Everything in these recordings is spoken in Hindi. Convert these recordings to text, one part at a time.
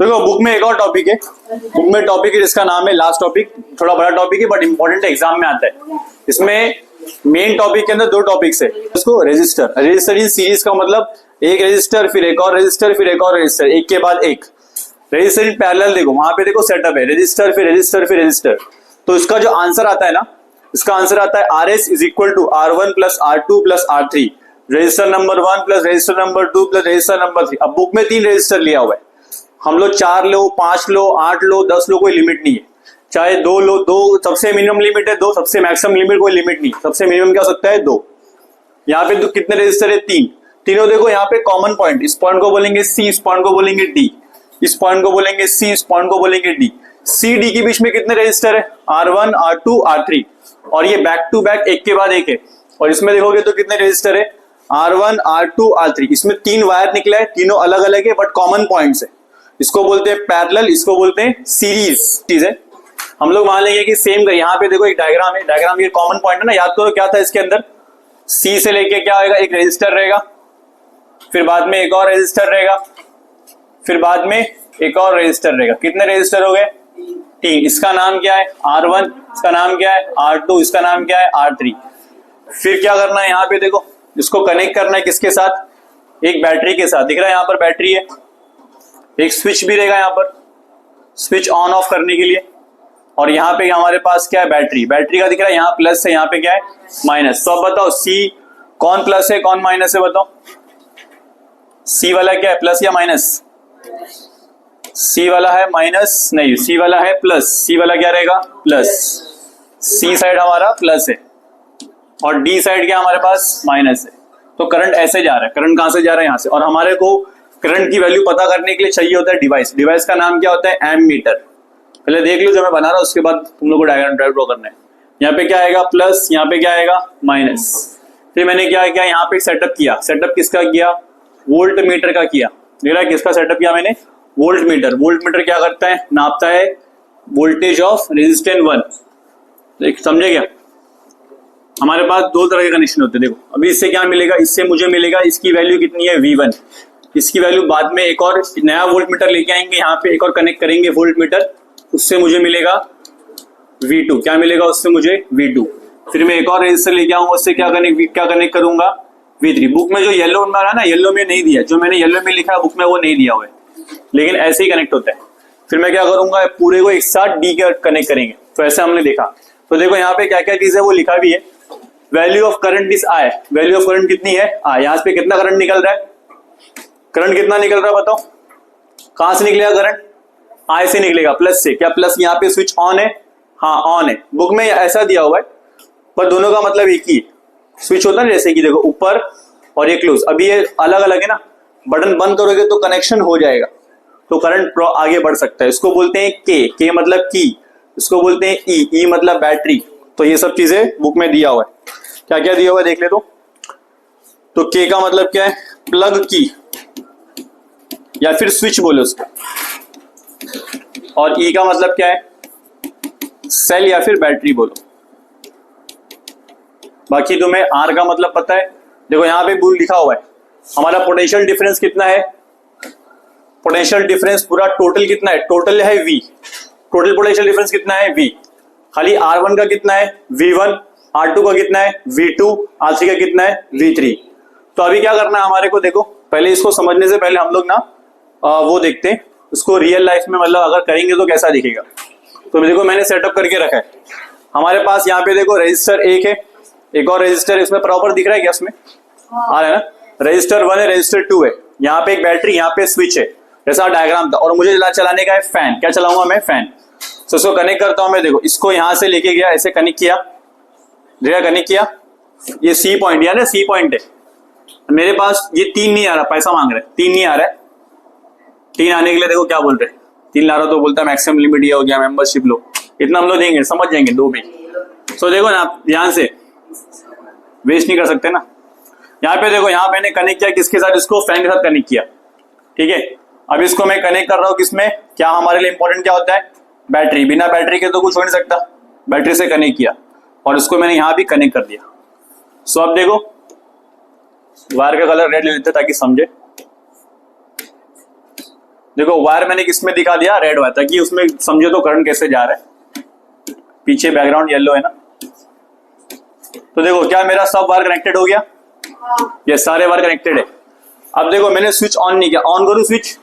देखो बुक में एक और टॉपिक है, बुक में टॉपिक है जिसका नाम है लास्ट टॉपिक, थोड़ा बड़ा टॉपिक है बट इंपॉर्टेंट है, एग्जाम में आता है। इसमें मेन टॉपिक के अंदर दो टॉपिक्स है। इसको रजिस्टर, रजिस्टर इन सीरीज का मतलब एक रजिस्टर फिर एक और रजिस्टर फिर एक और रजिस्टर, एक के बाद एक। रजिस्टर इन पैरेलल देखो, वहां पे देखो सेटअप है रजिस्टर फिर रजिस्टर फिर रजिस्टर। तो इसका जो आंसर आता है ना, इसका आंसर आता है RS is equal to R1 plus R2 plus R3, register number 1 plus register number 2 plus register number 3। अब बुक में 3 रजिस्टर लिया हुआ है, हम लोग 4 लो 5 लो 8 लो 10 लो, कोई लिमिट नहीं है। चाहे 2 लो, 2 सबसे मिनिमम लिमिट है, 2 सबसे मैक्सिमम लिमिट, कोई लिमिट नहीं। सबसे मिनिमम क्या हो सकता है 2। यहाँ पे तो कितने रजिस्टर है 3, तीनों देखो यहाँ पे कॉमन पॉइंट, इस पॉइंट को बोलेंगे C, इस पॉइंट को बोलेंगे D, इस पॉइंट को बोलेंगे C, इस पॉइंट को बोलेंगे D। C D के बीच में कितने रजिस्टर है R1 R2 R3, और ये बैक टू बैक एक के बाद एक है। और इसमें देखोगे तो कितने रजिस्टर है R1 R2 R3। इसमें 3 वायर निकला है, तीनों अलग अलग है बट कॉमन पॉइंट्स है। इसको बोलते हैं पैरेलल, इसको बोलते हैं सीरीज चीज है। हम लोग मान लेंगे कि सेम का यहाँ पे देखो एक डायग्राम है, डायग्राम ये कॉमन पॉइंट है ना, याद करो क्या था इसके अंदर, C से लेके क्या होगा, एक रजिस्टर रहेगा, फिर बाद में एक और रजिस्टर रहेगा, फिर बाद में एक और रजिस्टर रहेगा। कितने रजिस्टर हो गए 3। इसका नाम क्या है R1, इसका नाम क्या है R2, इसका नाम क्या है R3। फिर क्या करना है यहाँ पे देखो, इसको कनेक्ट करना है किसके साथ, एक बैटरी के साथ। दिख रहा है यहाँ पर बैटरी है, एक स्विच भी रहेगा यहाँ पर, स्विच ऑन ऑफ करने के लिए। और यहाँ पे हमारे पास क्या है बैटरी, बैटरी का दिख रहा है यहाँ प्लस है, यहाँ पे क्या है माइनस। तो अब बताओ C कौन प्लस है कौन माइनस है, बताओ C वाला क्या है प्लस या माइनस, C वाला है माइनस नहीं, C वाला है प्लस, C वाला क्या रहेगा प्लस, C साइड हमारा प्लस है और D साइड क्या हमारे पास माइनस है। तो करंट ऐसे जा रहा है, करंट कहां से जा रहा है यहाँ से। और हमारे को करंट की वैल्यू पता करने के लिए चाहिए होता है डिवाइस, डिवाइस का नाम क्या होता है एमीटर। पहले देख लो जो मैं बना रहा हूं, उसके बाद तुम लोग को डायग्राम ड्रॉ करना है। यहाँ पे क्या आएगा प्लस, यहाँ पे क्या आएगा माइनस। फिर मैंने क्या किया यहाँ पे सेटअप किया, सेटअप किसका किया वोल्ट मीटर का किया। देख रहा है किसका सेटअप किया मैंने, वोल्ट मीटर। वोल्ट मीटर क्या करता है, नापता है वोल्टेज ऑफ रेजिस्टेंस 1। समझे क्या, हमारे पास 2 तरह के कनेक्शन होते हैं। देखो अभी इससे क्या मिलेगा, इससे मुझे मिलेगा इसकी वैल्यू कितनी है V1, इसकी वैल्यू बाद में एक और नया वोल्ट मीटर लेके आएंगे, यहाँ पे एक और कनेक्ट करेंगे वोल्ट मीटर, उससे मुझे मिलेगा V2। क्या मिलेगा उससे मुझे V2। फिर मैं एक और रेजिस्टर लेके आऊंगा, उससे क्या कनेक्ट करूंगा V3। बुक में जो येलो में आ रहा है ना, येलो में नहीं दिया, जो मैंने येलो में लिखा है बुक में वो नहीं दिया हुआ है, लेकिन ऐसे ही कनेक्ट होता है। फिर मैं क्या करूंगा पूरे को एक साथ D के कनेक्ट करेंगे। तो ऐसे हमने देखा। तो देखो यहाँ पे क्या क्या चीज है वो लिखा भी है। Value of current is I, value of current कितनी है I। यहाँ पे कितना करंट निकल रहा है, करंट कितना निकल रहा है बताओ, कहां से निकलेगा करंट, I से निकलेगा, प्लस से। क्या प्लस, यहाँ पे स्विच ऑन है, हाँ ऑन है। बुक में ऐसा दिया हुआ है पर दोनों का मतलब एक ही है। स्विच होता है जैसे कि देखो ऊपर और ये क्लोज, अभी ये अलग अलग है ना, बटन बंद करोगे तो कनेक्शन हो जाएगा, तो करंट आगे बढ़ सकता है। इसको बोलते हैं के मतलब की, इसको बोलते हैं ई मतलब बैटरी। तो ये सब चीजें बुक में दिया हुआ है। क्या क्या दिया हुआ है देख ले तो के का मतलब क्या है प्लग की या फिर स्विच बोले उसका, और ई का मतलब क्या है सेल या फिर बैटरी बोलो। बाकी तुम्हें आर का मतलब पता है, देखो यहाँ पे बुल लिखा हुआ है हमारा पोटेंशियल डिफरेंस कितना है, पोटेंशियल डिफरेंस पूरा टोटल कितना है, टोटल है V, टोटल पोटेंशियल डिफरेंस कितना है V। खाली R1 का कितना है V1, R2 का कितना है V2, R3 का कितना है V3। तो अभी क्या करना है हमारे को, देखो पहले इसको समझने से पहले हम लोग ना वो देखते हैं उसको रियल लाइफ में, मतलब अगर करेंगे तो कैसा दिखेगा। तो देखो मैंने सेटअप करके रखा है हमारे पास। यहाँ पे देखो रजिस्टर 1 है, एक और रजिस्टर है, इसमें प्रॉपर दिख रहा है क्या, इसमें आ रहा है ना, रजिस्टर 1 है रजिस्टर 2 है, यहाँ पे एक बैटरी, यहाँ पे स्विच है, जैसा डायग्राम था। और मुझे चलाने का है फैन, क्या चलाऊंगा मैं फैन। तो इसको कनेक्ट करता हूं मैं, देखो इसको यहां से लेके गया, ऐसे कनेक्ट किया, कनेक्ट किया, ये C पॉइंट या ना C पॉइंट है मेरे पास। ये 3 नहीं आ रहा, पैसा मांग रहे 3 नहीं आ रहा है। 3 आने के लिए देखो क्या बोल रहे, 3 ला रहा तो बोलता है मैक्सिमम लिमिट ये हो गया, मेंबरशिप लो, इतना हम लोग देंगे, समझ जाएंगे 2 भी। तो देखो ना ध्यान से, वेस्ट नहीं कर सकते ना। यहाँ पे देखो, यहाँ मैंने कनेक्ट किया किसके साथ, इसको फैन के साथ कनेक्ट किया, ठीक है। अब इसको मैं कनेक्ट कर रहा हूँ किसमें, क्या हमारे लिए इंपॉर्टेंट क्या होता है बैटरी, बिना बैटरी के तो कुछ हो नहीं सकता, बैटरी से कनेक्ट किया और इसको मैंने यहाँ भी कनेक्ट कर दिया। सो अब देखो वायर का कलर रेड ले लेते ताकि समझे। देखो वायर मैंने किसमें दिखा दिया, रेड वायर, ताकि उसमें समझो तो करंट कैसे जा रहा है। पीछे बैकग्राउंड येलो है ना। तो देखो क्या मेरा सब वायर कनेक्टेड हो गया, ये सारे वायर कनेक्टेड है। अब देखो मैंने स्विच ऑन नहीं किया, ऑन करूं स्विच,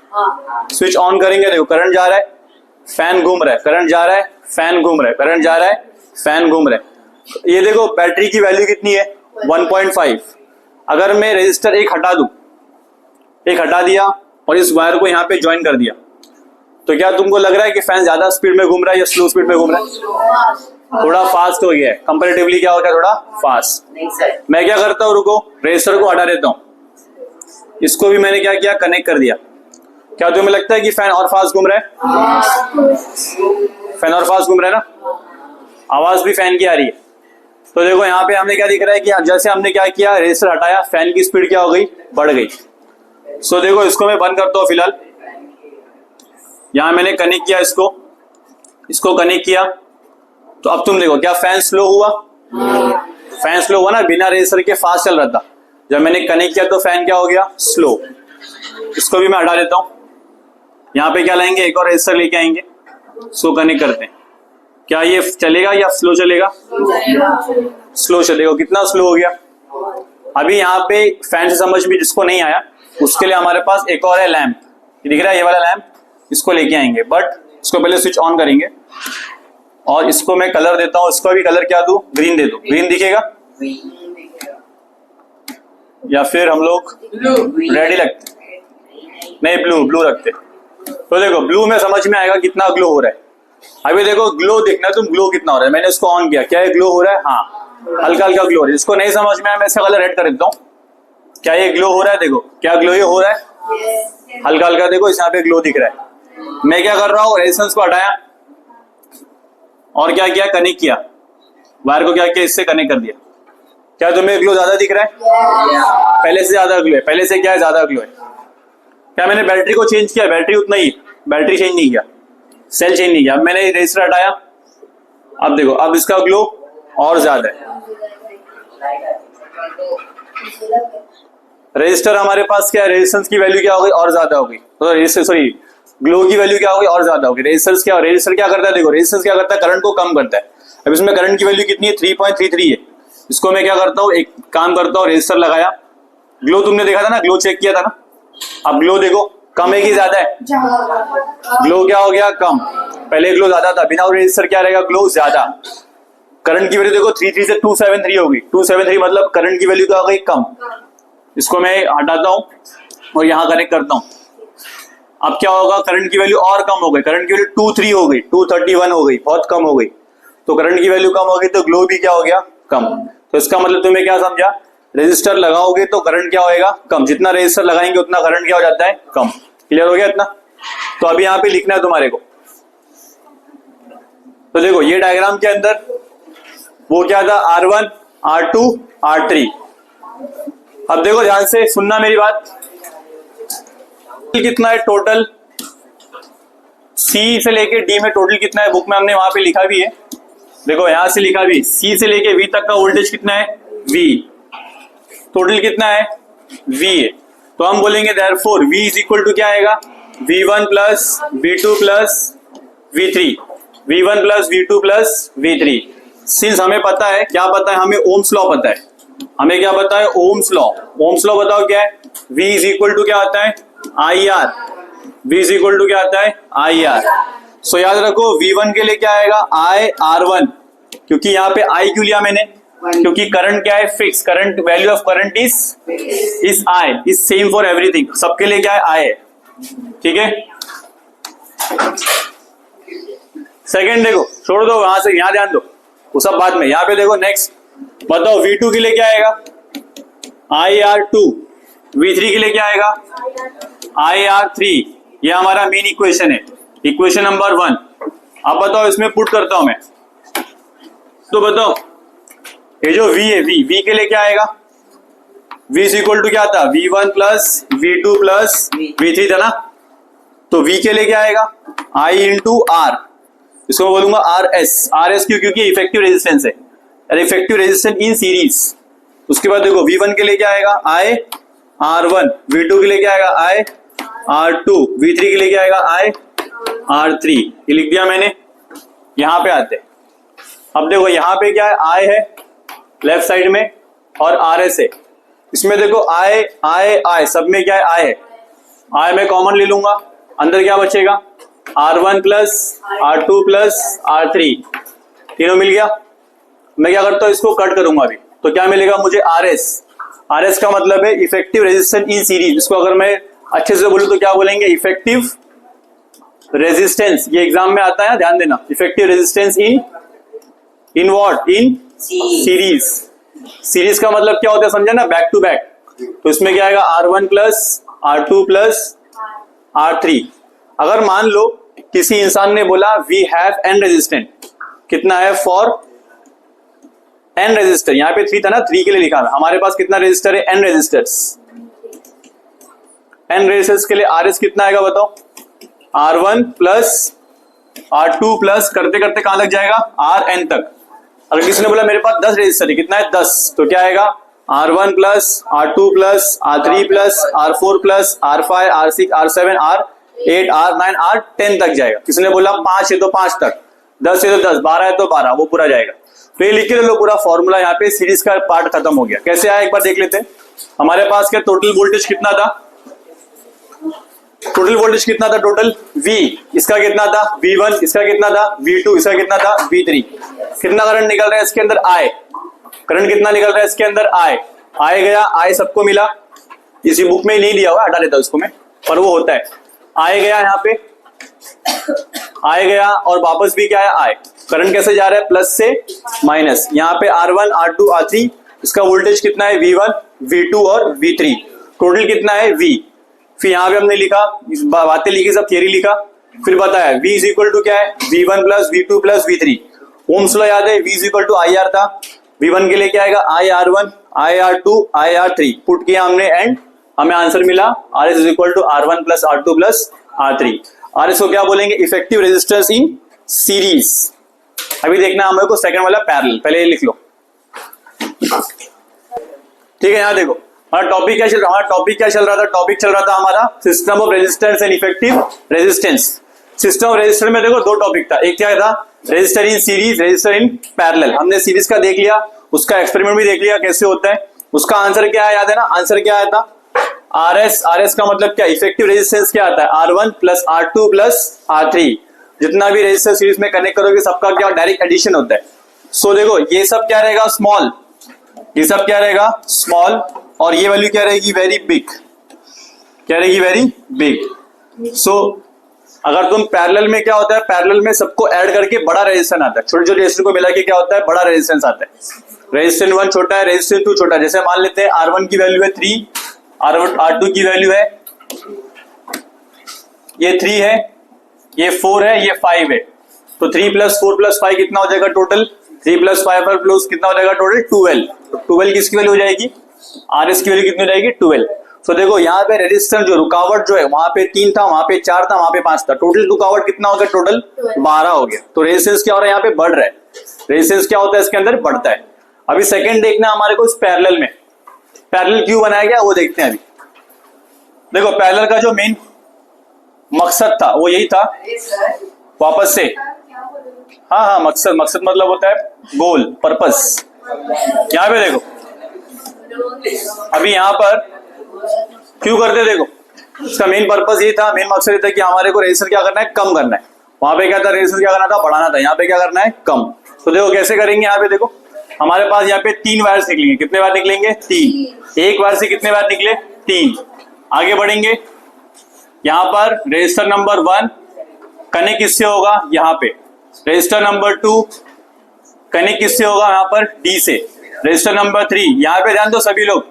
स्विच ऑन करेंगे, देखो करंट जा रहा है, फैन घूम रहा है, करंट जा रहा है, फैन घूम रहा है, करंट जा रहा है, फैन घूम रहा है। ये देखो बैटरी की वैल्यू कितनी है 1.5। अगर मैं रेजिस्टर एक हटा दूं, एक हटा दिया और इस वायर को यहाँ पे ज्वाइन कर दिया, तो क्या तुमको लग रहा है कि फैन ज्यादा स्पीड में घूम रहा है या स्लो स्पीड में घूम रहा है? थोड़ा फास्ट हो गया है, कंपैरेटिवली क्या हो गया, थोड़ा फास्ट। मैं क्या करता हूँ, रुको रेजिस्टर को हटा देता हूँ, इसको भी मैंने क्या किया, कनेक्ट कर दिया। क्या तुम्हें लगता है कि फैन और फास्ट घूम रहा है? फैन और फास्ट घूम रहा है ना, आवाज भी फैन की आ रही है। तो देखो यहाँ पे हमने क्या दिख रहा है कि जैसे हमने क्या किया, रेजिस्टर हटाया, फैन की स्पीड क्या हो गई, बढ़ गई। सो देखो इसको मैं बंद करता हूँ फिलहाल। यहां मैंने कनेक्ट किया इसको, इसको कनेक्ट किया, तो अब तुम देखो क्या फैन स्लो हुआ, फैन स्लो हुआ ना, बिना रेजिस्टर के फास्ट चल रहा था। जब मैंने कनेक्ट किया तो फैन क्या हो गया, स्लो। इसको भी मैं हटा देता हूं। यहाँ पे क्या लाएंगे, एक और रेजिस्टर लेके आएंगे, इसको कनेक्ट करते हैं। क्या ये चलेगा या स्लो चलेगा? स्लो चलेगा। कितना स्लो हो गया? अभी यहाँ पे फैन से समझ भी जिसको नहीं आया उसके लिए हमारे पास एक और है लैंप, दिख रहा है ये वाला लैंप, इसको लेके आएंगे। बट इसको पहले स्विच ऑन करेंगे और इसको मैं कलर देता हूँ। इसको भी कलर क्या दूं, ग्रीन दे दो। ग्रीन दिखेगा या फिर हम लोग रेड ही लगते, नहीं ब्लू, ब्लू रखते। तो देखो ब्लू में समझ में आएगा कितना ग्लो हो रहा है। अभी देखो ग्लो देखना तुम, ग्लो कितना हो रहा है। मैंने इसको ऑन किया, क्या ये ग्लो हो रहा है? हाँ हल्का हल्का ग्लो हो रहा है। इसको नहीं समझ में आया मैं इसका कलर रेड कर देता हूँ। क्या ये ग्लो हो रहा है? देखो क्या ग्लो ये हो रहा है, हल्का हल्का। देखो इस यहाँ पे ग्लो दिख रहा है। मैं क्या कर रहा हूँ, रेजिस्टेंस को हटाया और क्या किया, कनेक्ट किया, वायर को क्या किया, इससे कनेक्ट कर दिया। क्या तुम्हें ग्लो ज्यादा दिख रहा है? पहले से ज्यादा ग्लो है, पहले से क्या है, ज्यादा ग्लो है। क्या मैंने बैटरी को चेंज किया? बैटरी उतना ही, बैटरी चेंज नहीं किया, सेल चेंज नहीं किया। अब मैंने रेजिस्टर हटाया, अब देखो अब इसका ग्लो और ज्यादा है। रेजिस्टर हमारे पास क्या है, रेजिस्टेंस की वैल्यू क्या हो गई, और ज्यादा हो गई। तो रेजिस्टर सॉरी ग्लो की वैल्यू क्या हो गई, और ज्यादा हो गई। रेजिस्टर क्या करता है, देखो रेजिस्टेंस क्या करता है, करंट को कम करता है। अब इसमें करंट की वैल्यू कितनी है, 3.33 है। इसको मैं क्या करता हूँ, एक काम करता हूँ, रेजिस्टर लगाया, ग्लो तुमने देखा था ना, ग्लो चेक किया था ना। अब ग्लो देखो कम है कि ज्यादा है? ग्लो क्या हो गया, कम। पहले ग्लो ज्यादा था, बिना रेजिस्टर क्या रहेगा, ग्लो ज्यादा। करंट की वैल्यू देखो 33 से 273 होगी। 273 मतलब करंट की वैल्यू क्या हो गई, कम। इसको मैं हटाता हूं और यहां कनेक्ट करता हूं। अब क्या होगा, करंट की वैल्यू और कम हो गई। करंट की वैल्यू 23 हो गई, 231 हो गई, बहुत कम हो गई। तो करंट की वैल्यू कम हो गई तो ग्लो भी क्या हो गया, कम। तो इसका मतलब तुम्हें क्या समझा, रेजिस्टर लगाओगे तो करंट क्या होएगा, कम। जितना रेजिस्टर लगाएंगे उतना करंट क्या हो जाता है, कम। क्लियर हो गया इतना? तो अभी यहाँ पे लिखना है तुम्हारे को। तो देखो ये डायग्राम के अंदर वो क्या था, R1, R2, R3। अब देखो ध्यान से सुनना मेरी बात। कितना है टोटल, C से लेके D में टोटल कितना है, बुक में हमने वहां पे लिखा भी है। देखो यहां से लिखा भी, C से लेके V तक का वोल्टेज कितना है, V। टोटल कितना है, V है। तो हम बोलेंगे therefore V is equal to क्या आएगा, V1 plus V2 plus V3, V1 plus V2 plus V3। Since हमें पता है, क्या पता है हमें, ओम्स लॉ पता है। हमें क्या पता है, ओम्स लॉ। ओम्स लॉ बताओ क्या है, V इज इक्वल टू क्या आता है, IR। V is equal to क्या आता है, IR। सो याद रखो V1 के लिए क्या आएगा, IR1। क्योंकि यहाँ पे I क्यों लिया मैंने, क्योंकि करंट क्या है, fix. Current value of current is I, is same for everything. सबके लिए क्या है, I है। ठीक है, सेकंड देखो, छोड़ दो वहां से, यहां ध्यान दो, वो सब बाद में। यहाँ पे देखो नेक्स्ट बताओ, V2 के लिए क्या आएगा, IR2। V3 के लिए क्या आएगा, IR3। ये हमारा मेन इक्वेशन है, इक्वेशन नंबर 1। अब बताओ इसमें पुट करता हूं मैं, तो बताओ ये जो V है, V के लिए क्या आएगा, V इज इक्वल टू क्या था, V1 plus V2 plus V3 था ना। तो V के लिए क्या आएगा, I इंटू R। इसको बोलूंगा RS क्यों, क्योंकि इफेक्टिव रेजिस्टेंस है, इफेक्टिव रेजिस्टेंस इन सीरीज। उसके बाद देखो V1 के लिए क्या आएगा, I R1। V2 के लिए क्या आएगा, I R2, V3 के लिए क्या आएगा I R3, ये लिख दिया मैंने। यहां पे आते, अब देखो यहां पे क्या है, I है लेफ्ट साइड में और RS है। इसमें देखो I सब में क्या है, I है। I मैं कॉमन ले लूंगा, अंदर क्या बचेगा, R1 plus R2 plus R3, तीनों मिल गया। मैं क्या करता हूं, इसको कट करूंगा अभी, तो क्या मिलेगा मुझे, RS का मतलब है इफेक्टिव रेजिस्टेंस इन सीरीज। इसको अगर मैं अच्छे से बोलूं तो क्या बोलेंगे, इफेक्टिव रेजिस्टेंस। ये एग्जाम में आता है, ध्यान देना, effective resistance in what, in series. Series का मतलब क्या होता है समझा ना, बैक टू बैक। तो इसमें क्या आएगा, R1 plus R2 plus R3। अगर मान लो किसी इंसान ने बोला वी हैव एन रेजिस्टेंट, कितना है, फॉर एन रेजिस्टर, यहां पे 3 था ना, 3 के लिए लिखा है, हमारे पास कितना रेजिस्टर है, एन रेजिस्टर्स। एन रेजिस्टर्स के लिए RS कितना आएगा बताओ, R1 प्लस R2 प्लस करते करते कहां लग जाएगा, RN तक। अगर किसी ने बोला मेरे पास 10 रेजिस्टर है, कितना है, 10, तो क्या आएगा, R1 plus R2 plus R3 plus R4 plus R5 R6 R7 R8 R9 R10 तक जाएगा। किसी ने बोला 5 है तो 5 तक, 10 है तो 10, 12 है तो 12, वो पूरा जाएगा। तो ये लिख के लो पूरा फॉर्मूला, यहाँ पे सीरीज का पार्ट खत्म हो गया। कैसे आया एक बार देख लेते हैं। हमारे पास क्या टोटल वोल्टेज कितना था, टोटल वोल्टेज कितना था, टोटल V, इसका कितना था V1, इसका कितना था V2, इसका कितना था V3। कितना करंट निकल रहा है इसके अंदर, I। करंट कितना निकल रहा है इसके अंदर, I गया, I सबको मिला। इसी बुक में नहीं दिया हुआ, हटा देता उसको मैं, पर वो होता है। I गया यहाँ पे, I गया और वापस भी क्या है, I। करंट कैसे जा रहा है, प्लस से माइनस। यहाँ पे R1 R2 R3, इसका वोल्टेज कितना है, V1 V2 और V3। टोटल कितना है, V। फिर यहाँ पे हमने लिखा, बातें लिखी, सब थियरी लिखा, फिर बताया V इज इक्वल टू क्या है, V1 plus V2 plus V3। Ohm's law याद है, V is equal to IR था। V1 के लिए क्या आएगा, IR1 IR2 IR3, पुट किया हमने एंड हमें आंसर मिला RS is equal to R1 plus R2 plus R3। RS को क्या बोलेंगे, इफेक्टिव रेजिस्टेंस इन सीरीज। अभी देखना हमें को सेकंड वाला पैरेलल, पहले ये लिख लो, ठीक है। यहाँ देखो हमारा टॉपिक क्या चल रहा था, टॉपिक चल रहा था हमारा system of resistance and effective resistance. System of resistance में देखो 2 टॉपिक था, एक क्या था, resistor in series, resistor in parallel. हमने सीरीज का देख लिया, उसका एक्सपेरिमेंट भी देख लिया कैसे होता है। उसका आंसर क्या है, याद है ना, आंसर क्या आया था, RS का मतलब क्या, इफेक्टिव रेजिस्टेंस क्या आता है, R1 plus R2 plus R3। जितना भी रेजिस्टर सीरीज में कनेक्ट करोगे सबका क्या डायरेक्ट एडिशन होता है। सो देखो ये सब क्या रहेगा, स्मॉल, ये सब क्या रहेगा, स्मॉल, और ये वैल्यू क्या रहेगी, वेरी बिग, क्या रहेगी, वेरी बिग। सो अगर तुम पैरेलल में क्या होता है, पैरेलल में सबको ऐड करके बड़ा रेजिस्टेंस आता है, छोटे छोटे रेजिस्टेंस को मिला के क्या होता है, बड़ा रेजिस्टेंस आता है। रेजिस्टेंस 1 छोटा है, रेजिस्टेंस 2 छोटा है। जैसे मान लेते हैं R1 की वैल्यू है 3, R2 की वैल्यू है, ये 3 है, ये 4 है, ये 5 है। तो 3 प्लस 4 प्लस 5 कितना हो जाएगा टोटल, 3 प्लस 5 प्लस कितना हो जाएगा टोटल, 12। तो 12 किसकी वैल्यू हो जाएगी, RS की वैल्यू कितनी हो जाएगी, 12। तो देखो यहाँ पे रेजिस्टेंस जो रुकावट जो है, वहां पे 3 था, वहां पे 4 था, वहां पे 5 था, टोटल रुकावट कितना हो गया, टोटल 12 हो गया। तो रेजिस्टेंस क्या हो रहा है, यहाँ पे बढ़ रहा है। रेजिस्टेंस क्या होता है इसके अंदर, बढ़ता है। अभी सेकंड देखना हमारे को, इस पैरेलल में पैरेलल क्यों बनाया गया वो देखते हैं। अभी देखो पैरेलल का जो मेन मकसद था वो यही था, वापस से, हाँ मकसद मतलब होता है गोल, पर्पस। यहाँ पे देखो अभी यहाँ पर क्यों करते, देखो इसका मेन पर्पस ये था, मेन मकसद ये था कि हमारे को रेजिस्टेंस क्या करना है, कम करना है। वहां पे क्या था, रेजिस्टेंस क्या करना था, बढ़ाना था। यहाँ पे क्या करना है, कम। तो देखो कैसे करेंगे, यहाँ पे देखो हमारे पास यहाँ पे 3 वायर्स निकलेंगे, कितने वायर निकलेंगे, 3। एक वायर से कितने वायर निकले, 3। आगे बढ़ेंगे, यहाँ पर रेजिस्टर नंबर 1 कनेक्ट किससे होगा, यहाँ पे। रेजिस्टर नंबर 2 कनेक्ट किससे होगा, यहाँ पर D से। रेजिस्टर नंबर 3, यहाँ पे ध्यान दो सभी लोग,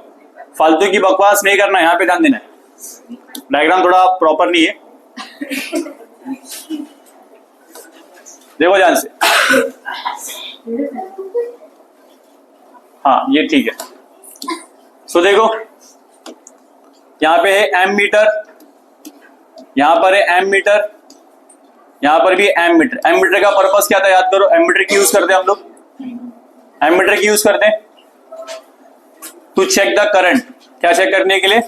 फालतू की बकवास नहीं करना, यहाँ पे ध्यान देना है। डायग्राम थोड़ा प्रॉपर नहीं है, देखो ध्यान से, हाँ ये ठीक है। सो देखो यहाँ पे है एम मीटर, यहाँ पर है एम मीटर, यहाँ पर भी एम मीटर। एम मीटर का पर्पस क्या था, याद करो। एम मीटर की यूज करते हैं हम लोग, एम मीटर की यूज करते हैं टू चेक द करंट। क्या चेक करने के लिए,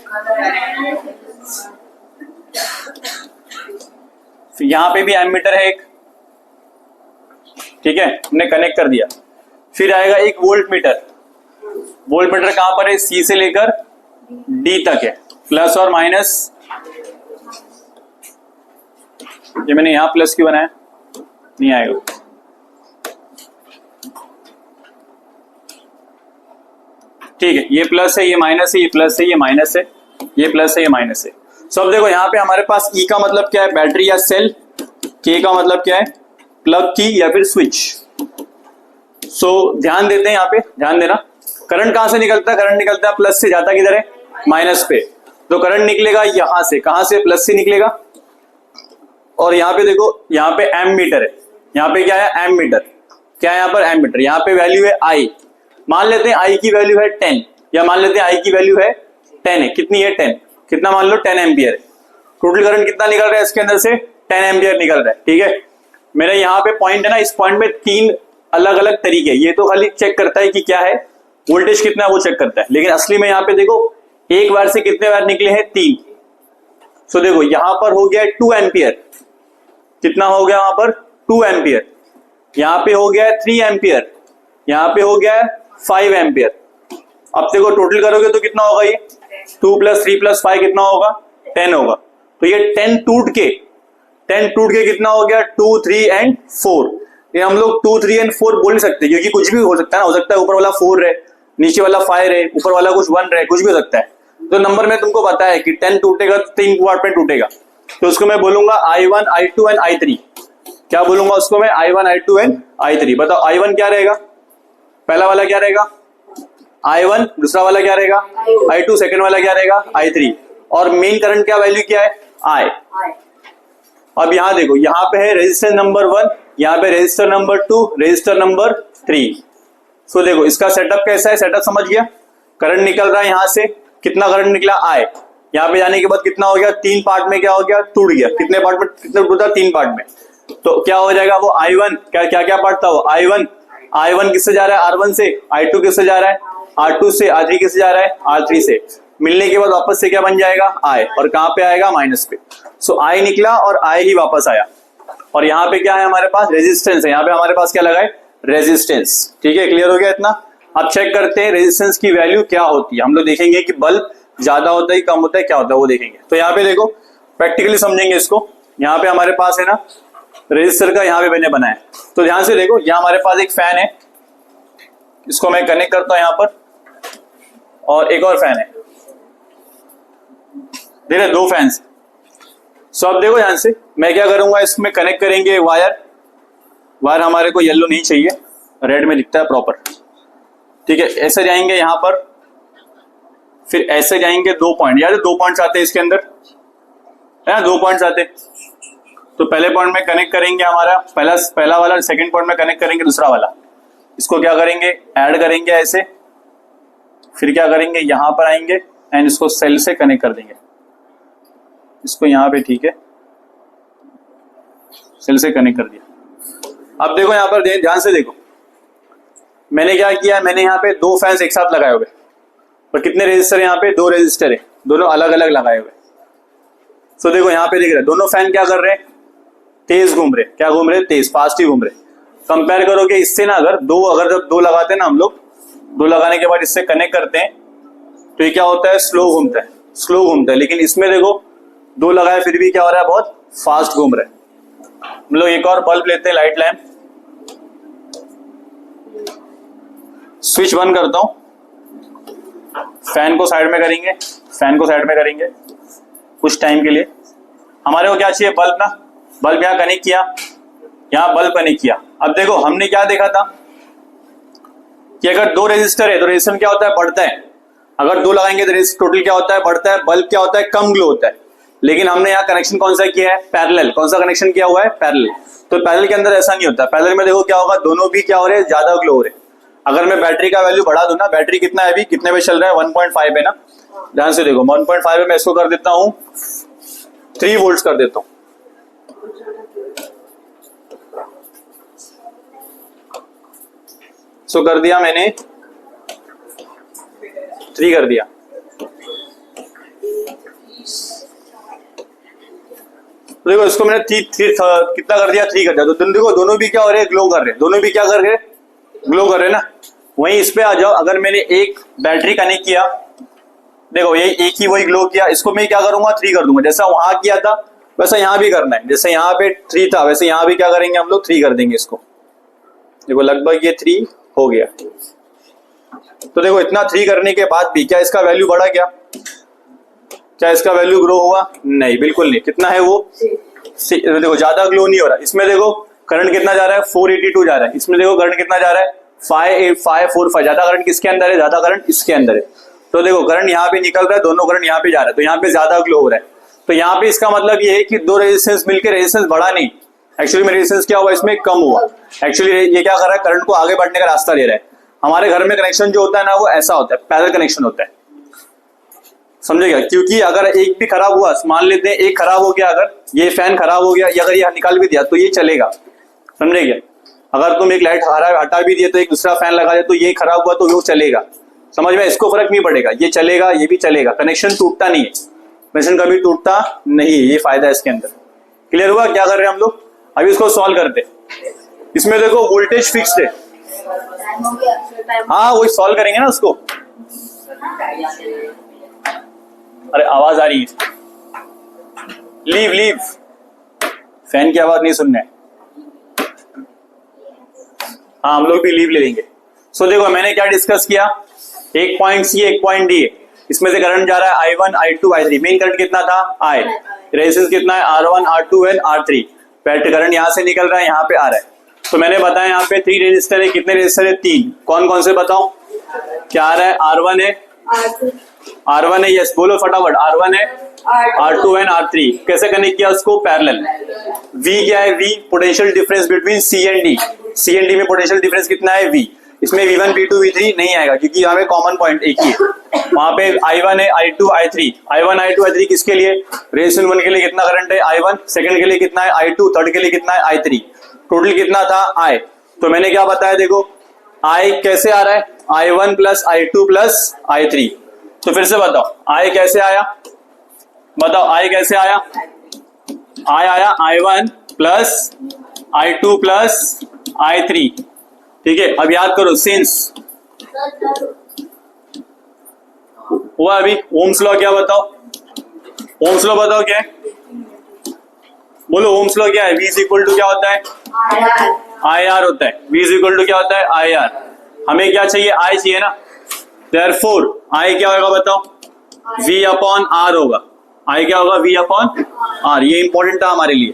यहां पे भी एमीटर है एक, ठीक है, हमने कनेक्ट कर दिया। फिर आएगा एक वोल्ट मीटर। वोल्ट मीटर कहां पर है? सी से लेकर डी तक है, प्लस और माइनस। ये मैंने यहां प्लस क्यों बनाया? नहीं आएगा। ठीक है, ये प्लस है, ये माइनस है, ये प्लस है, ये माइनस है, ये प्लस है, ये माइनस है। सब देखो यहाँ पे हमारे पास ई का मतलब क्या है? बैटरी या सेल। के का मतलब क्या है? प्लग की या फिर स्विच। सो ध्यान देते हैं, यहाँ पे ध्यान देना। करंट कहां से निकलता है? करंट निकलता है प्लस से, जाता किधर है? माइनस पे। तो करंट निकलेगा यहां से, कहां से? प्लस से निकलेगा। और यहाँ पे देखो, यहाँ पे एम मीटर है। यहाँ पे क्या है? M metre. क्या है यहाँ पर? M metre. यहाँ पे वैल्यू है आई। मान लेते हैं आई की वैल्यू है 10, या मान लेते हैं आई की वैल्यू है 10 है। कितनी है? 10। कितना मान लो? 10 एम्पियर है। टोटल करंट कितना निकल रहा है इसके अंदर से? 10 एम्पियर निकल रहा है, ठीक है। मेरा यहाँ पे पॉइंट है ना, इस पॉइंट में 3 अलग अलग तरीके। ये तो खाली चेक करता है कि क्या है, वोल्टेज कितना है वो चेक करता है, लेकिन असली में यहाँ पे देखो एक बार से कितने बार निकले हैं? 3। सो देखो यहाँ पर हो गया 2 एम्पियर। कितना हो गया वहां पर? 2 एम्पियर। यहाँ पे हो गया 3 एम्पियर। यहाँ पे हो गया 5 एम्पियर। अब देखो टोटल करोगे तो कितना होगा? ये 2 + 3 + 5 कितना होगा? 10 होगा। तो ये 10 टूट के कितना हो गया? 2, 3 एंड 4। ये हम लोग 2, 3 एंड 4 बोल नहीं सकते, क्योंकि कुछ भी हो सकता है ना। हो सकता है ऊपर वाला 4 रहे, नीचे वाला 5 रहे, ऊपर वाला कुछ 1 रहे, कुछ भी हो सकता है। तो नंबर में तुमको पता है कि 10 टूटेगा तो 3 पार्ट में टूटेगा। तो उसको मैं बोलूंगा I1, I2 एंड I3। क्या बोलूंगा उसको मैं? I1, I2 and I3। बताओ I1 क्या रहेगा? पहला वाला क्या रहेगा? I1। दूसरा वाला क्या रहेगा? I2। सेकंड वाला क्या रहेगा? I3। और मेन करंट क्या वैल्यू क्या है? I। अब यहां देखो, यहां पे है रेजिस्टेंस नंबर 1, यहां पे रेजिस्टर नंबर 2, रेजिस्टर नंबर 3। सो देखो इसका सेटअप कैसा है? सेटअप समझ गया? करंट निकल रहा है यहां से, कितना करंट निकला? I। यहां पे जाने के बाद कितना हो गया? 3 पार्ट में क्या हो गया? टूट गया। कितने पार्ट में? कितने टूटा? 3 पार्ट में। तो क्या हो जाएगा वो? I1 क्या पार्ट था वो? I1 किससे जा रहा है? R1 से। I2 किससे जा रहा है? R2 से। R3 किससे जा रहा है? R3 से। मिलने के बाद वापस से क्या बन जाएगा? I। और कहां पे आएगा? माइनस पे। सो I निकला और I ही वापस आया। और यहाँ पे क्या है हमारे पास? रेजिस्टेंस है। यहाँ पे हमारे पास क्या लगा है? रेजिस्टेंस। ठीक है, क्लियर हो गया इतना? अब चेक करते हैं रेजिस्टेंस की वैल्यू क्या होती है। हम लोग देखेंगे कि बल्ब ज्यादा होता है, कम होता है, क्या होता है वो देखेंगे। तो यहाँ पे देखो, प्रैक्टिकली समझेंगे इसको। यहाँ पे हमारे पास है ना रेजिस्टर का, यहाँ पे मैंने बनाया। तो ध्यान से देखो, यहाँ हमारे पास एक फैन है, इसको मैं कनेक्ट करता हूं यहाँ पर, और एक और फैन है। देखो 2 फैंस। सो अब देखो ध्यान से, मैं क्या करूंगा, इसमें कनेक्ट करेंगे वायर हमारे को येलो नहीं चाहिए, रेड में दिखता है प्रॉपर। ठीक है, ऐसे जाएंगे यहां पर, फिर ऐसे जाएंगे 2 पॉइंट। यार 2 पॉइंट्स आते हैं इसके अंदर, है ना? 2 पॉइंट्स आते। तो पहले पॉइंट में कनेक्ट करेंगे हमारा पहला वाला, सेकंड पॉइंट में कनेक्ट करेंगे दूसरा वाला। इसको क्या करेंगे? ऐड करेंगे ऐसे, फिर क्या करेंगे? यहां पर आएंगे एंड इसको सेल से कनेक्ट कर देंगे। इसको यहां पे, ठीक है, सेल से कनेक्ट कर दिया। अब देखो यहां पर ध्यान से देखो, मैंने क्या किया? मैंने यहाँ पे 2 फैंस एक साथ लगाए हुए। और कितने रेजिस्टर? यहाँ पे 2 रेजिस्टर है, दोनों अलग अलग लगाए हुए। सो देखो यहाँ पे दिख रहा है, दोनों फैन क्या कर रहे हैं? तेज घूम रहे। क्या घूम रहे? तेज, फास्ट ही घूम रहे। कंपेयर करोगे इससे ना, अगर जब 2 लगाते हैं ना हम लोग, 2 लगाने के बाद इससे कनेक्ट करते हैं, तो ये क्या होता है? स्लो घूमता है। लेकिन इसमें देखो 2 लगाए फिर भी क्या हो रहा है? बहुत फास्ट घूम रहा है। हम लोग एक और बल्ब लेते हैं, लाइट लैंप। स्विच बंद करता हूं, फैन को साइड में करेंगे कुछ टाइम के लिए। हमारे को क्या चाहिए? बल्ब ना। बल्ब यहां कनेक्ट किया, यहां बल्ब कनेक्ट किया। अब देखो हमने क्या देखा था कि अगर 2 रेजिस्टर है तो रेजिस्टेंस क्या होता है? बढ़ता है। अगर 2 लगाएंगे तो टोटल क्या होता है? बढ़ता है। बल्ब क्या होता है? कम ग्लो होता है। लेकिन हमने यहाँ कनेक्शन कौन सा किया है? पैरेलल। कौन सा कनेक्शन किया हुआ है? पैरेलल। तो पैरेलल के अंदर ऐसा नहीं होता। पैरेलल में देखो क्या होगा, दोनों भी क्या हो रहे हैं? ज्यादा ग्लो हो रहे हैं। अगर मैं बैटरी का वैल्यू बढ़ा दूं ना, बैटरी कितना है अभी, कितने पे चल रहा है? 1.5 है ना। ध्यान से देखो, 1.5 है, मैं इसको कर देता हूं 3 वोल्ट कर देता हूं। सो कर दिया मैंने, 3 कर दिया। तो देखो इसको मैंने कितना कर दिया, 3 कर दिया। तो देखो दोनों भी क्या हो रहे हैं, ग्लो कर रहे हैं, दोनों भी क्या कर रहे हैं, ग्लो कर रहे हैं ना। वहीं इस पे आ जाओ, अगर मैंने एक बैटरी कनेक्ट किया, देखो ये एक ही वही ग्लो किया, इसको मैं क्या करूंगा, 3 कर दूंगा। जैसा वहां किया था वैसा यहाँ भी करना है, जैसे यहाँ पे 3 था वैसे यहाँ भी क्या करेंगे हम लोग, 3 कर देंगे इसको। देखो लगभग ये 3 हो गया। तो देखो इतना 3 करने के बाद भी क्या इसका वैल्यू बढ़ा, क्या इसका वैल्यू ग्रो हुआ? नहीं, बिल्कुल नहीं। कितना है वो? देखो ज्यादा ग्लो नहीं हो रहा। इसमें देखो करंट कितना जा रहा है, 482 जा रहा है। इसमें देखो करंट कितना जा रहा है, 545। ज्यादा करंट किसके अंदर है, ज्यादा करंट इसके अंदर है। तो देखो करंट यहाँ पे निकल रहा है, दोनों करंट यहाँ पे जा रहा है, तो यहाँ पे ज्यादा ग्लो हो रहा है। तो यहाँ पे इसका मतलब ये है कि दो रेजिस्टेंस मिलकर रेजिस्टेंस बढ़ा नहीं, एक्चुअली में रेजिस्टेंस क्या हुआ, इसमें कम हुआ। एक्चुअली ये क्या कर रहा है, करंट को आगे बढ़ने का रास्ता दे रहा है। हमारे घर में कनेक्शन जो होता है ना, वो ऐसा होता है, पैरेलल कनेक्शन होता है, समझेगा। क्योंकि अगर एक भी खराब हुआ, मान लेते हैं एक खराब हो गया, अगर ये फैन खराब हो गया या अगर ये निकाल भी दिया तो ये चलेगा, समझेगा। अगर तुम एक लाइट हटा भी दिए तो एक दूसरा फैन लगा दे तो ये खराब हुआ तो वो चलेगा, समझ में, इसको फर्क नहीं पड़ेगा, ये चलेगा ये भी चलेगा, कनेक्शन टूटता नहीं है, कनेक्शन कभी टूटता नहीं है, ये फायदा है इसके अंदर। क्लियर हुआ? क्या कर रहे हैं हम लोग, अभी इसको सॉल्व करते। इसमें देखो वोल्टेज फिक्स्ड है, हाँ वही सॉल्व करेंगे ना उसको। अरे आवाज आ रही है, लीव फैन की आवाज नहीं सुनना है। हाँ हम लोग भी लीव ले लेंगे। सो देखो मैंने क्या डिस्कस किया, एक पॉइंट सी एक पॉइंट डी है, इसमें से करंट जा रहा है I1 I2 I3। Main current कितना था, I, रेजिस्टेंस कितना है, R1 R2 and R3। Battery current यहाँ से निकल रहा है, यहाँ पे आ रहा है। तो मैंने बताया यहाँ पे 3 रेजिस्टर है, कितने रेजिस्टर है, 3। कौन कौन से बताओ, क्या आ रहा है, R1 है, R1 है, यस बोलो फटाफट, R1 है, R2 एंड R3। कैसे कनेक्ट किया उसको, पैरेलल। V क्या है, V potential difference between C and D। C and D में पोटेंशियल डिफरेंस कितना है, V। इसमें V1 V2 V3 नहीं आएगा क्योंकि यहाँ पे कॉमन पॉइंट एक ही है। वहां पे I1 है, I2 I3। I1 I2 I3 किसके लिए, रेजिस्टेंस 1 के लिए कितना करंट है, I1, सेकंड के लिए कितना है, I2, थर्ड के लिए कितना है, I3। टोटल कितना था, I। तो मैंने क्या बताया, देखो I कैसे आ रहा है, I1 plus I2 plus I3। तो फिर से बताओ I कैसे आया, बताओ I कैसे आया, I आया I1 plus I2 plus I3, ठीक है। अब याद करो सिंस हुआ अभी, ओम्स लॉ क्या बताओ, ओम्स लॉ बताओ क्या है, बोलो ओम्स लॉ क्या है, V इज इक्वल टू क्या होता है, IR होता है। V इज इक्वल टू क्या होता है, IR। हमें क्या चाहिए, I चाहिए ना, देयरफॉर I क्या होगा बताओ, V अपॉन R होगा। I क्या होगा, V अपॉन R। ये इंपॉर्टेंट था हमारे लिए।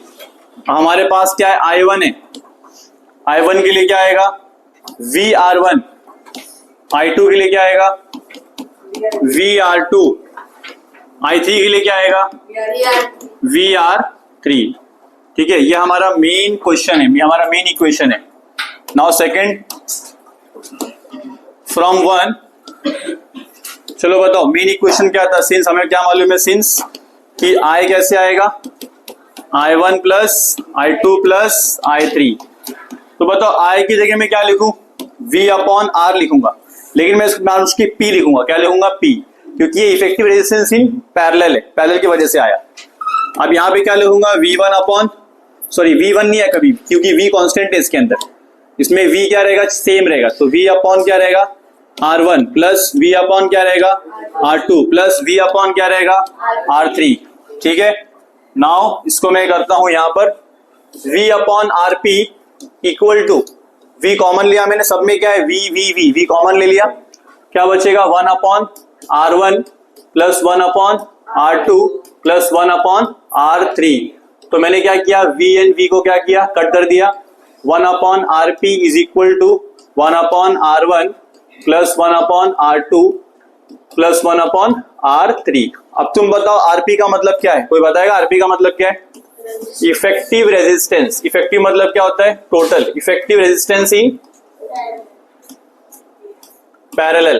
हमारे पास क्या है, I1 है, I1 के लिए क्या आएगा, VR1। I2 के लिए क्या आएगा, VR2। I3 के लिए क्या आएगा, VR3। ठीक है, ये हमारा मेन क्वेश्चन है, ये हमारा मेन इक्वेशन है। नाउ सेकंड फ्रॉम 1, चलो बताओ मेन इक्वेशन क्या था, सिंस हमें क्या मालूम है, सिंस कि I कैसे आएगा, I1 plus I2 plus I3। तो बताओ I की जगह में क्या लिखूं, V अपॉन R लिखूंगा, लेकिन मैं उसकी P लिखूंगा। क्या लिखूंगा, P, क्योंकि ये इफेक्टिव रेजिस्टेंस इन पैरेलल है, पैरेलल की वजह से आया। अब यहाँ पे क्या लिखूंगा, V1 अपॉन, सॉरी V1 नहीं है कभी, क्योंकि V कांस्टेंट है इसके अंदर, इसमें V क्या रहेगा, सेम रहेगा। तो V अपॉन क्या रहेगा, R1 प्लस V अपॉन क्या रहेगा, R2 प्लस V अपॉन क्या रहेगा, R3। ठीक है, नाउ इसको मैं करता हूं यहाँ पर, V upon RP equal to, V common लिया मैंने, सब में क्या है, V कॉमन ले लिया, क्या बचेगा, 1 upon R1 plus 1 upon R2 plus 1 upon R3। तो मैंने क्या किया, V एंड V को क्या किया, कट कर दिया। 1 upon RP is equal to 1 upon R1 plus 1 upon R2 plus 1 upon R3। अब तुम बताओ RP का मतलब क्या है, कोई बताएगा RP का मतलब क्या है, इफेक्टिव रेजिस्टेंस। इफेक्टिव मतलब क्या होता है, total effective resistance in parallel.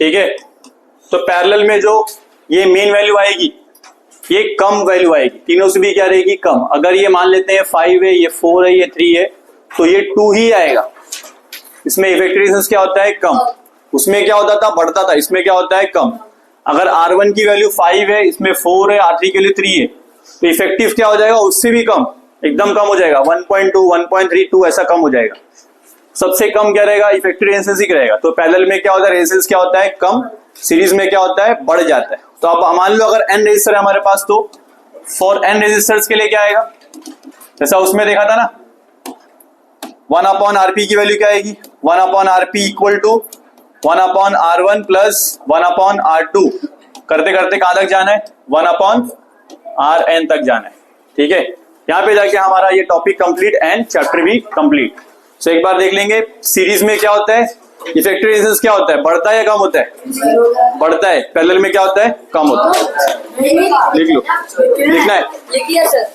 ठीक है, तो पैरेलल में जो ये मेन वैल्यू आएगी, ये कम वैल्यू आएगी, तीनों से भी क्या रहेगी, कम। अगर ये मान लेते हैं 5 है, ये 4 है, ये 3 है, तो ये 2 ही आएगा। इसमें इफेक्टिव रेजिस्टेंस क्या होता है, कम। उसमें क्या होता था, बढ़ता था, इसमें क्या होता है, कम। अगर R1 की वैल्यू 5 है, इसमें 4 है, R3 के लिए 3 है, तो इफेक्टिव क्या हो जाएगा, उससे भी कम, एकदम कम हो जाएगा, 1.2 1.32 ऐसा कम हो जाएगा। सबसे कम क्या रहेगा, इफेक्टिव रेजिस्टेंस ही रहेगा। तो पैरेलल में क्या होता है, रेजिस्टेंस क्या होता है, कम, सीरीज में क्या होता है, बढ़ जाता है। तो अब मान लो अगर n रेजिस्टर है हमारे पास, तो फॉर n रेजिस्टर्स के लिए क्या आएगा, जैसा उसमें देखा था ना, 1/RP की वैल्यू क्या आएगी, 1/RP equal to 1/R1 plus 1/R2, करते करते कहां तक जाना है, 1/Rn तक जाना है। ठीक है, यहां पे जाके हमारा ये टॉपिक कंप्लीट एंड चैप्टर भी कंप्लीट। सो एक बार देख लेंगे, सीरीज में क्या होता है, इफेक्टिव रेजिस्टेंस क्या होता है, बढ़ता है या कम होता है, बढ़ता है। पैरेलल में क्या होता है, कम होता है। लिख लो, लिखना है। लिख लिया सर।